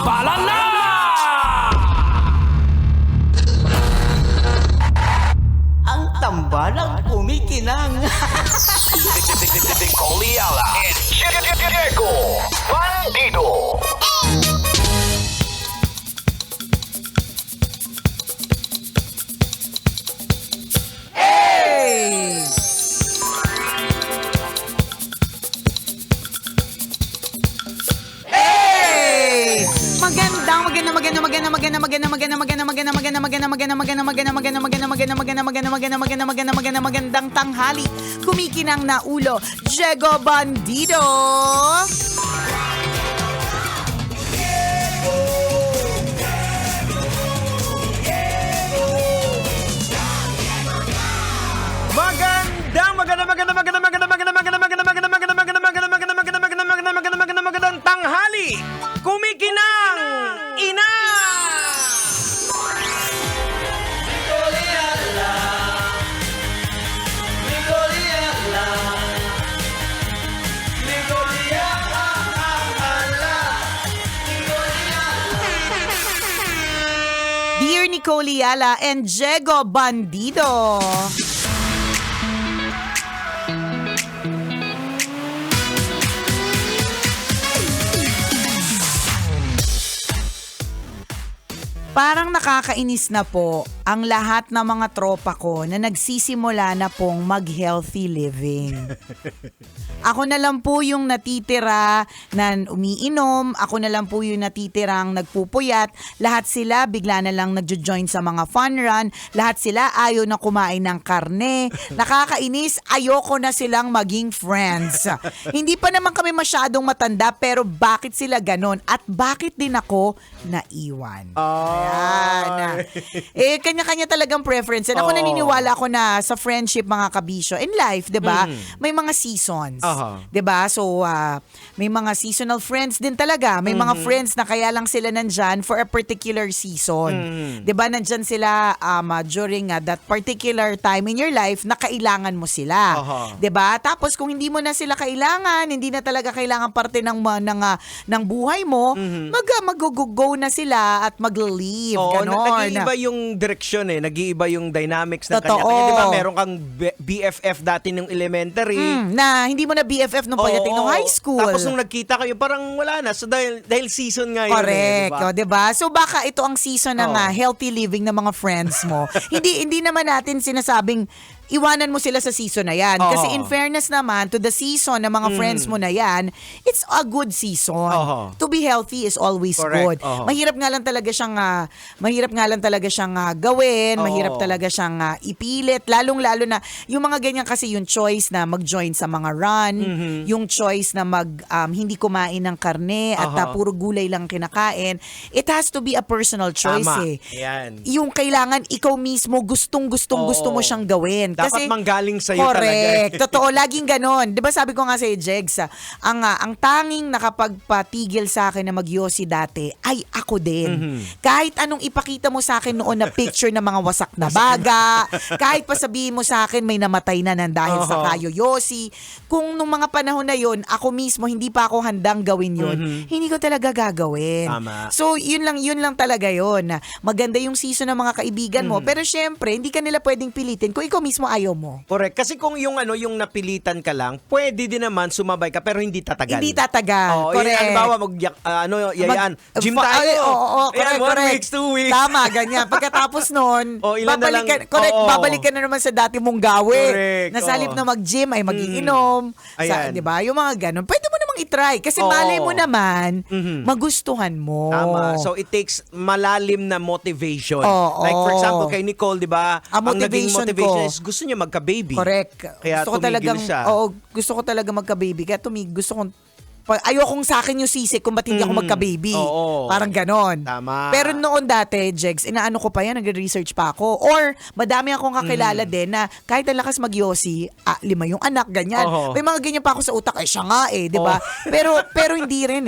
tambalan na! Ang tambalang kumikinang. Coliala and Diego Bandido. Magandang tanghali. Kumikinang na ulo, Diego Bandido. Magandang tanghali. Kumikinang ina. Dear Nicole Yala and Diego Bandido. Parang nakakainis na po ang lahat ng mga tropa ko na nagsisimula na pong mag-healthy living. Ako na lang po yung natitira na umiinom, ako na lang po yung natitirang nagpupuyat, lahat sila bigla na lang nagjo-join sa mga fun run, lahat sila ayaw na kumain ng karne, nakakainis, ayoko na silang maging friends. Hindi pa naman kami masyadong matanda pero bakit sila ganon at bakit din ako naiwan? Ayan. Kanya-kanya talagang preference. And ako naniniwala ako na sa friendship mga kabisyo in life, 'di ba? May mga seasons. 'Di ba? So may mga seasonal friends din talaga. May mga friends na kaya lang sila nandyan for a particular season. 'Di ba? Nandyan sila during that particular time in your life na kailangan mo sila. 'Di ba? Tapos kung hindi mo na sila kailangan, hindi na talaga kailangan parte ng buhay mo, mag-go na sila at mag-leave. Ganon. Nag-iiba yung direksyon nag-iiba yung dynamics ng Totoo. kanya-kanya. Diba, meron kang BFF dati nung elementary. Na hindi mo na BFF nung pagdating nung high school. Tapos nung nagkita kayo, parang wala na. So dahil season nga yun. Correct. Diba? Diba? So baka ito ang season ng healthy living ng mga friends mo. hindi naman natin sinasabing iwanan mo sila sa season na yan. Kasi in fairness naman, to the season ng mga friends mo na yan, it's a good season. To be healthy is always good. Mahirap nga lang talaga siyang gawin, mahirap talaga siyang ipilit, lalong-lalo na yung mga ganyan kasi yung choice na mag-join sa mga run, yung choice na hindi kumain ng karne at puro gulay lang kinakain. It has to be a personal choice. Tama. Yan. Yung kailangan ikaw mismo gusto mo siyang gawin. Dapat manggaling sa'yo correct, talaga. Totoo, laging ganon. Di ba sabi ko nga sa'yo, Jegs, ang tanging nakapagpatigil sa akin na magyosi dati ay ako din. Kahit anong ipakita mo sa akin noon na picture ng mga wasak na baga, kahit pa sabihin mo sa akin may namatay na nang dahil sa kayoyosi, kung nung mga panahon na yon ako mismo hindi pa ako handang gawin yon, hindi ko talaga gagawin. Tama. So, yun lang talaga yon. Maganda yung season ng mga kaibigan mo, pero syempre, hindi ka nila pwedeng pilitin kung ikaw mismo ayaw mo. Correct. Kasi kung yung napilitan ka lang, pwede din naman sumabay ka pero hindi tatagal. Hindi tatagal. Correct. Halimbawa, yayaan. Gym tayo. Correct. 1 week, 2 weeks. Tama, ganyan. Pagkatapos nun, babalik ka na naman sa dati mong gawin. Correct. Na sa halip na mag-gym ay mag-iinom. Di ba? Yung mga ganun. Pwede mo namang itry. Kasi malay mo naman, magustuhan mo. Tama. So, it takes malalim na motivation. Like, for example, kay Nicole, di ba? Ang naging motivation is gusto niya magka-baby. Correct. Kaya tumigil siya. Gusto ko talaga magka-baby. Kaya gusto kong ayokong sa akin yung sisig kung ba't hindi ako magka-baby. Parang ganon. Tama. Pero noon dati, Jegs, inaano ko pa yan, nagre-research pa ako. Or, madami akong kakilala din na kahit ang lakas magyosi, 5 yung anak, ganyan. May mga ganyan pa ako sa utak, siya nga di ba? Pero hindi rin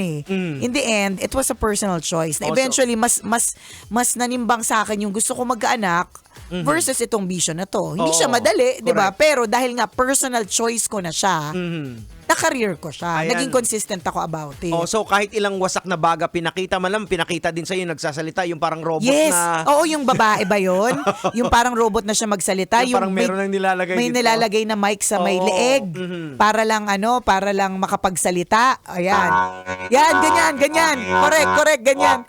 In the end, it was a personal choice. Na eventually, mas nanimbang sa akin yung gusto ko magkaanak versus itong vision na to. Hindi siya madali, di ba? Pero dahil nga personal choice ko na siya, na-career ko siya. Ayan. Naging consistent ako about it. Oh, so kahit ilang wasak na baga pinakita, pinakita din sa'yo yung nagsasalita, yung parang robot Yes. na... Oo, yung babae ba yun? Yung parang robot na siya magsalita. Yung parang meron nang nilalagay may dito. nilalagay na mic sa may Oo. leeg. Para lang makapagsalita. Ayan. Yan, ganyan. Correct, ganyan.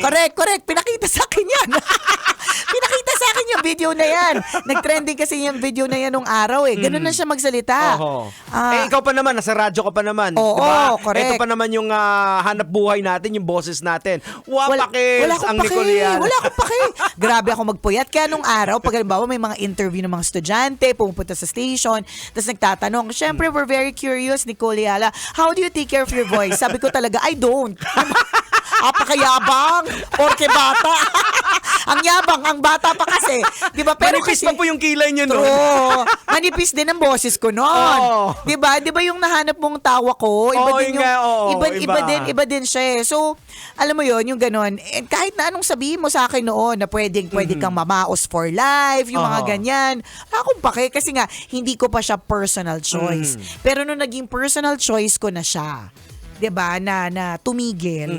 Correct. Pinakita sa akin yan. Pinakita sa akin yung video na yan. Nag-trending kasi yung video na yan nung araw eh. Ganun na siya magsalita. Oho. Ah, ikaw pa naman, nasa radyo ka pa naman. Oo, diba? correct. Ito pa naman yung hanap buhay natin, yung boses natin. Wapakis wala akong ang pake. Nicoliana. Wala akong pake. Grabe ako magpuyat. Kaya nung araw, pag halimbawa may mga interview ng mga estudyante, pumupunta sa station, tapos nagtatanong, syempre, we're very curious, Nicole Yala, how do you take care of your voice? Sabi ko talaga, I don't. Apakayabang, porke bata. Ang yabang, ang bata pa kasi. Di ba? Pero Manipis kasi, pa po yung kilay nyo, no? true. Manipis din ang boses ko noon. Oo. 'Di ba? 'Di ba yung nahanap mong tawa ko? Iba Oo, din yun yung nga, oo, iba din siya. So, alam mo 'yon, yung ganun. And kahit na anong sabihin mo sa akin noon na pwede kang mamaos for life, yung mga Oo. ganyan. Wala akong pake kasi nga hindi ko pa siya personal choice. Pero nung naging personal choice ko na siya, 'di ba? Na tumigil.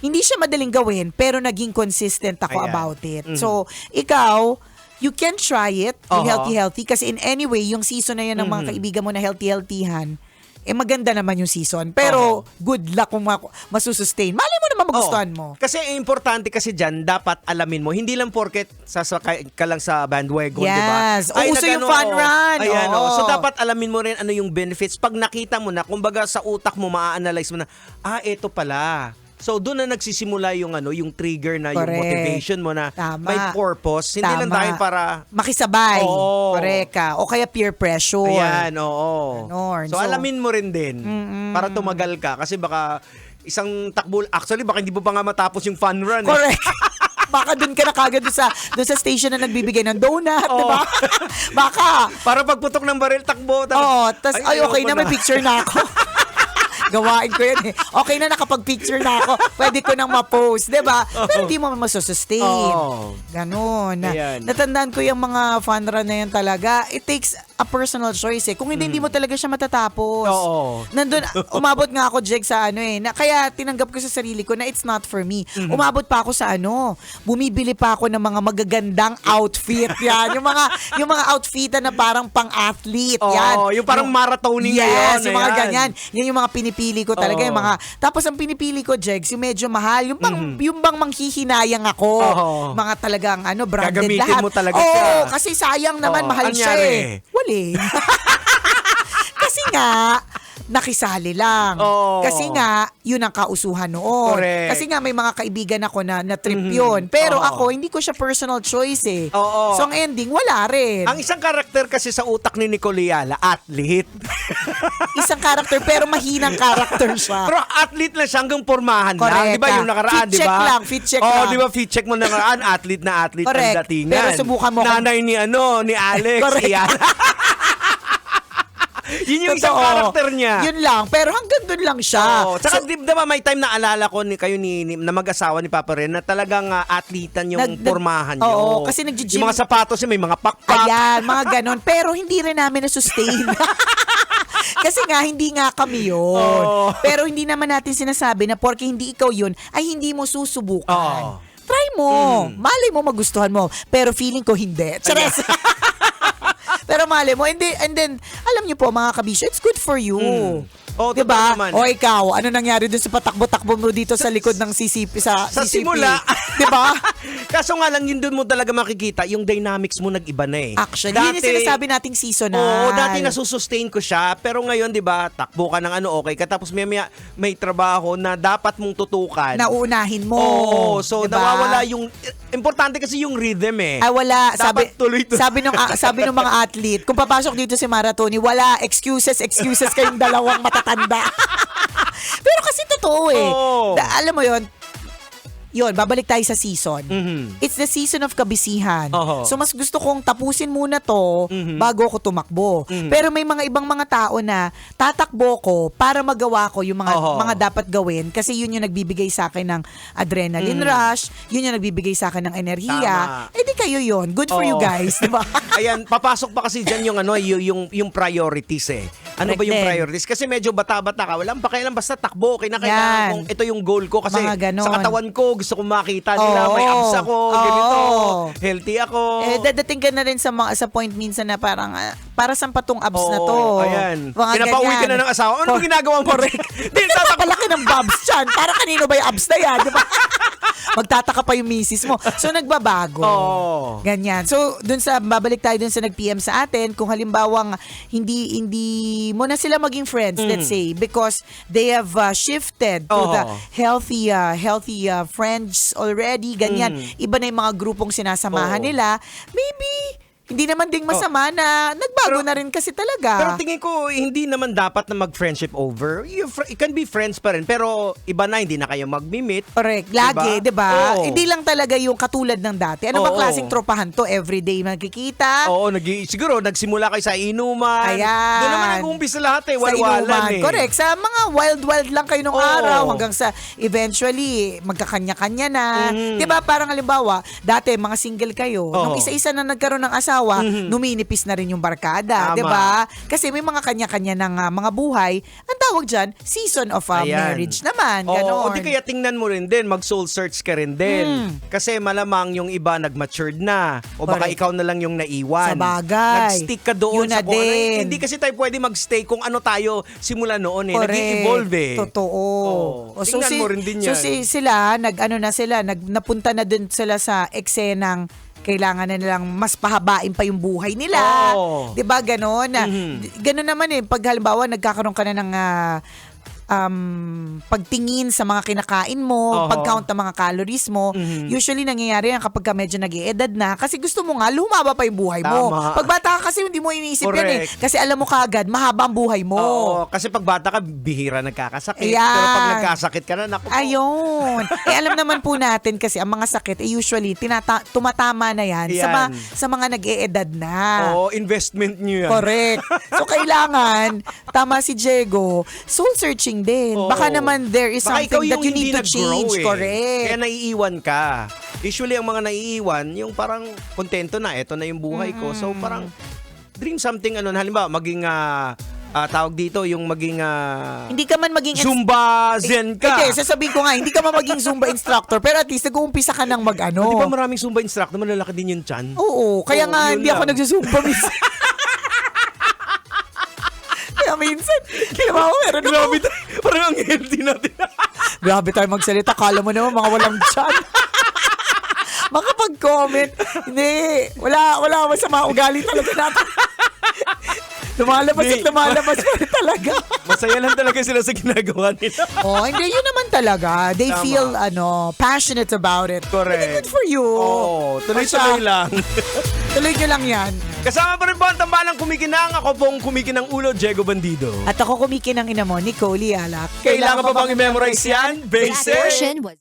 Hindi siya madaling gawin, pero naging consistent ako Ayan. about it. So, ikaw, you can try it, yung Oo. healthy. Kasi in any way, yung season na yan ng mga kaibigan mo na healthy-healthyhan, maganda naman yung season. Pero, good luck kung masusustain. Malay mo naman magustuhan mo. Kasi importante kasi dyan, dapat alamin mo, hindi lang porket sasakay ka lang sa bandwagon, di ba? Yes. Uso yung fun run. Ayan, Oo. So dapat alamin mo rin ano yung benefits. Pag nakita mo na, kumbaga sa utak mo, ma-analyze mo na, eto pala. So doon na nagsisimula yung yung trigger na yung Correct. motivation mo na Tama. may purpose. Hindi lang Tama. dahil para Makisabay. Oo. Correct ka. O kaya peer pressure. ayan, oo. Ganon. So So, alamin mo rin din para tumagal ka kasi baka isang takbo, actually baka hindi mo pa nga matapos yung fun run. Correct. Baka dun ka na kagad dun sa station na nagbibigay ng donut, di ba? Baka. Para pagputok ng baril, takbo. Oo, tas ay okay ayoko na, may picture na ako. Gawain ko yan eh. Okay na, nakapag-picture na ako. Pwede ko nang ma-post, di ba? Pero hindi mo masusustain. Oo. Ganon. Ayan. Natandaan ko yung mga fun run na yan talaga. It takes a personal choice eh. Kung hindi mo talaga siya matatapos. Oo. Nandun, umabot nga ako, Jeg, sa kaya tinanggap ko sa sarili ko na it's not for me. Umabot pa ako sa bumibili pa ako ng mga magagandang outfit. Yan. Yung mga outfitan na parang pang-athlete. Yan. Oo, yung parang marathoning yes, ngayon. yung mga ayan. ganyan. Yan yung mga pinipili ko talaga. Oo. Yung mga, tapos ang pinipili ko, Jegs, yung medyo mahal. Yung bang manghihinayang ako. Oo. Mga talagang branded Gagamitin lahat. mo talaga Oo, siya. kasi sayang naman, Oo, mahal siya anyari? Wali. Kasi nga, nakisali lang. Oo. Kasi nga, yun ang kausuhan noon. Correct. Kasi nga, may mga kaibigan ako na trip yun. Pero Oo. ako, hindi ko siya personal choice eh. Oo. So, ang ending, wala rin. Ang isang karakter kasi sa utak ni Nicole Yala, athlete. Isang karakter, pero mahinang karakter siya. Pero athlete lang siya hanggang pormahan Correct. lang. Di ba yung nakaraan, Fit di ba? check lang, fit check Oo, lang. di ba fit check mo nakaraan, athlete na athlete Correct. ang datingan. Pero subukan mo Nanay ni ni Alex. Correct. Yan. Yun yung isang Totoo. karakter niya. Yun lang, pero hanggang dun lang siya. Oo. Tsaka di ba may time na alala ko kayo na mag-asawa ni Papa Ren na talagang atlitan yung pormahan niyo. Oo, kasi nag-gym. Yung mga sapatos niya may mga pakpak. Ayan, mga ganon. Pero hindi rin namin na-sustain. Kasi nga, hindi nga kami yun. Oo. Pero hindi naman natin sinasabi na porke hindi ikaw yun, ay hindi mo susubukan. Oo. Try mo. Malay mo magustuhan mo. Pero feeling ko hindi. Chares! Pero malay mo. And then, alam niyo po mga kabisyo, it's good for you. Oo, diba? totoo naman. O ikaw, ano nangyari dun sa patakbo-takbo mo dito sa likod ng CCP? Sa CCP? simula. Diba? Kaso nga lang, yun doon mo talaga makikita, yung dynamics mo nag-iba na eh. Actually, yun yung sinasabi nating seasonal. Oo, dati nasusustain ko siya, pero ngayon, di ba, takbo ka ng okay ka, tapos may trabaho na dapat mong tutukan. Nauunahin mo. Oo, so diba? nawawala yung, importante kasi yung rhythm eh. Ay, wala. Dapat tuloy-tuloy. Sabi ng mga athlete, kung papasok dito si Maratoni, wala. Excuses kayong dalawang matatanda. Pero kasi totoo eh. Oo. Alam mo yun, babalik tayo sa season. Mhm. It's the season of kabisihan. Oo. So, mas gusto kong tapusin muna to bago ako tumakbo. Pero may mga ibang mga tao na tatakbo ko para magawa ko yung Oo. mga dapat gawin kasi yun yung nagbibigay sa akin ng adrenaline rush, yun yung nagbibigay sa akin ng enerhiya. Tama. Eh di kayo yun. Good for you Oo. guys, di ba? Ayan, papasok pa kasi dyan yung yung priorities eh. Ano ba Correct yung din. priorities? Kasi medyo bata-bata ka, walang pakialam, basta takbo. Yan. Kailangan kung ito yung goal ko. Kasi Mga ganon. sa katawan ko, gusto kong makita nila, Oo. may abs ako, ganito, Oo. healthy ako. Dadating ka na rin sa point minsan na parang, para saan pa tong abs na to? Oo, ayan. Mga Pinapauwi ka ganyan. na ng asawa. Ano ginagawa mo? Correct. Di napapalaki ng bobs dyan. Para kanino ba yung abs na yan? Di ba? Magtataka pa yung misis mo. So, nagbabago. Oo. Ganyan. So, babalik tayo dun sa nag-PM sa atin. Kung halimbawang hindi mo na sila maging friends, let's say, because they have shifted to the healthy friends already. Ganyan. Iba na yung mga grupong sinasamahan Oo. nila. Maybe, hindi naman ding masama na nagbago na rin kasi talaga. Pero tingin ko, hindi naman dapat na mag-friendship over. You can be friends pa rin, pero iba na, hindi na kayo mag-meet. Correct. Lagi, di ba? Oo. Hindi lang talaga yung katulad ng dati. Ano bang Oo. klaseng tropahan to? Everyday magkikita? Oo, siguro nagsimula kayo sa inuman. Ayan. Doon naman nag-uumpisa lahat eh, Sa walwalan inuman. eh. Correct. Sa mga wild lang kayo nung Oo. araw hanggang sa eventually magkakanya-kanya na. Di ba? Parang halimbawa, dati mga single kayo. Oo. Nung isa-isa na nagkaroon ng asawa, numinipis na rin yung barkada. Tama. Di ba? Kasi may mga kanya-kanya ng mga buhay. Ang tawag dyan, season of Ayan. marriage naman. Oo, Ganon. o di kaya tingnan mo rin din, mag-soul search ka rin din. Kasi malamang yung iba nag-matured na. O baka Correct. ikaw na lang yung naiwan. Sa bagay. Nag-stick ka doon Yun na sa kung ano. din. Hindi kasi tayo pwede mag-stay kung ano tayo simula noon eh. Correct. Nag-evolve eh. Totoo. Oo. Tingnan mo rin din yan. Sila, napunta na din sila sa eksenang kailangan na nilang mas pahabain pa yung buhay nila. Oo. 'Di ba ganon? Ganon naman eh pag halimbawa nagkakaroon ka na ng pagtingin sa mga kinakain mo, Oo. pag-count ng mga calories mo. Usually nangyayari yan kapag ka medyo nag-i-edad na kasi gusto mo nga lumaba pa yung buhay mo. Tama. Pag bata ka kasi hindi mo iniisip yan eh. Correct. Kasi alam mo kaagad mahaba ang buhay mo. Oo, kasi pag bata ka, bihira nagkakasakit. Ayan. Pero pag nagkasakit ka na, naku po. Ayun. Alam naman po natin kasi ang mga sakit usually tumatama na yan Yan. sa mga nag-e-edad na. Oo, investment nyo yan. Correct. So kailangan, tama si Diego, soul searching din. Oo. Baka naman there is Baka ikaw something that yung you hindi need to nag-grow change. eh. Correct. Kaya naiiwan ka. Usually, ang mga naiiwan, yung parang kontento na, eto na yung buhay ko. So parang dream something, halimbawa, maging tawag dito, yung maging Hindi ka man maging Zumba Zen ka. Hindi, sasabihin ko nga, hindi ka man maging Zumba instructor, pero at least nag-uumpisa ka ng mag-ano. Di ba maraming Zumba instructor, malalaki din yung chan? Oo, kaya Oo, nga yun hindi ako lang. nagsusumba minsan. Kaya minsan, kaya meron ako. Grabe tayo. Parang ang healthy natin. Grabe tayo magsalita. Kala mo naman mga walang tiyan. Makapag-comment. Hindi. Wala masama ugali talaga natin. Lumalabas at lumalabas pa rin talaga. Masaya lang talaga sila sa ginagawa nila. Oh, hindi yun naman talaga. They Tama. feel passionate about it. Correct. Hindi good for you. Oo, tuloy-tuloy lang. Tuloy nyo lang yan. Kasama pa rin po ang tambalang kumikinang. Ako pong kumikinang ulo, Diego Bandido. At ako kumikinang ina mo, Nicole Alak. Kailangan pa bang i-memorize yan? Basic! Portion was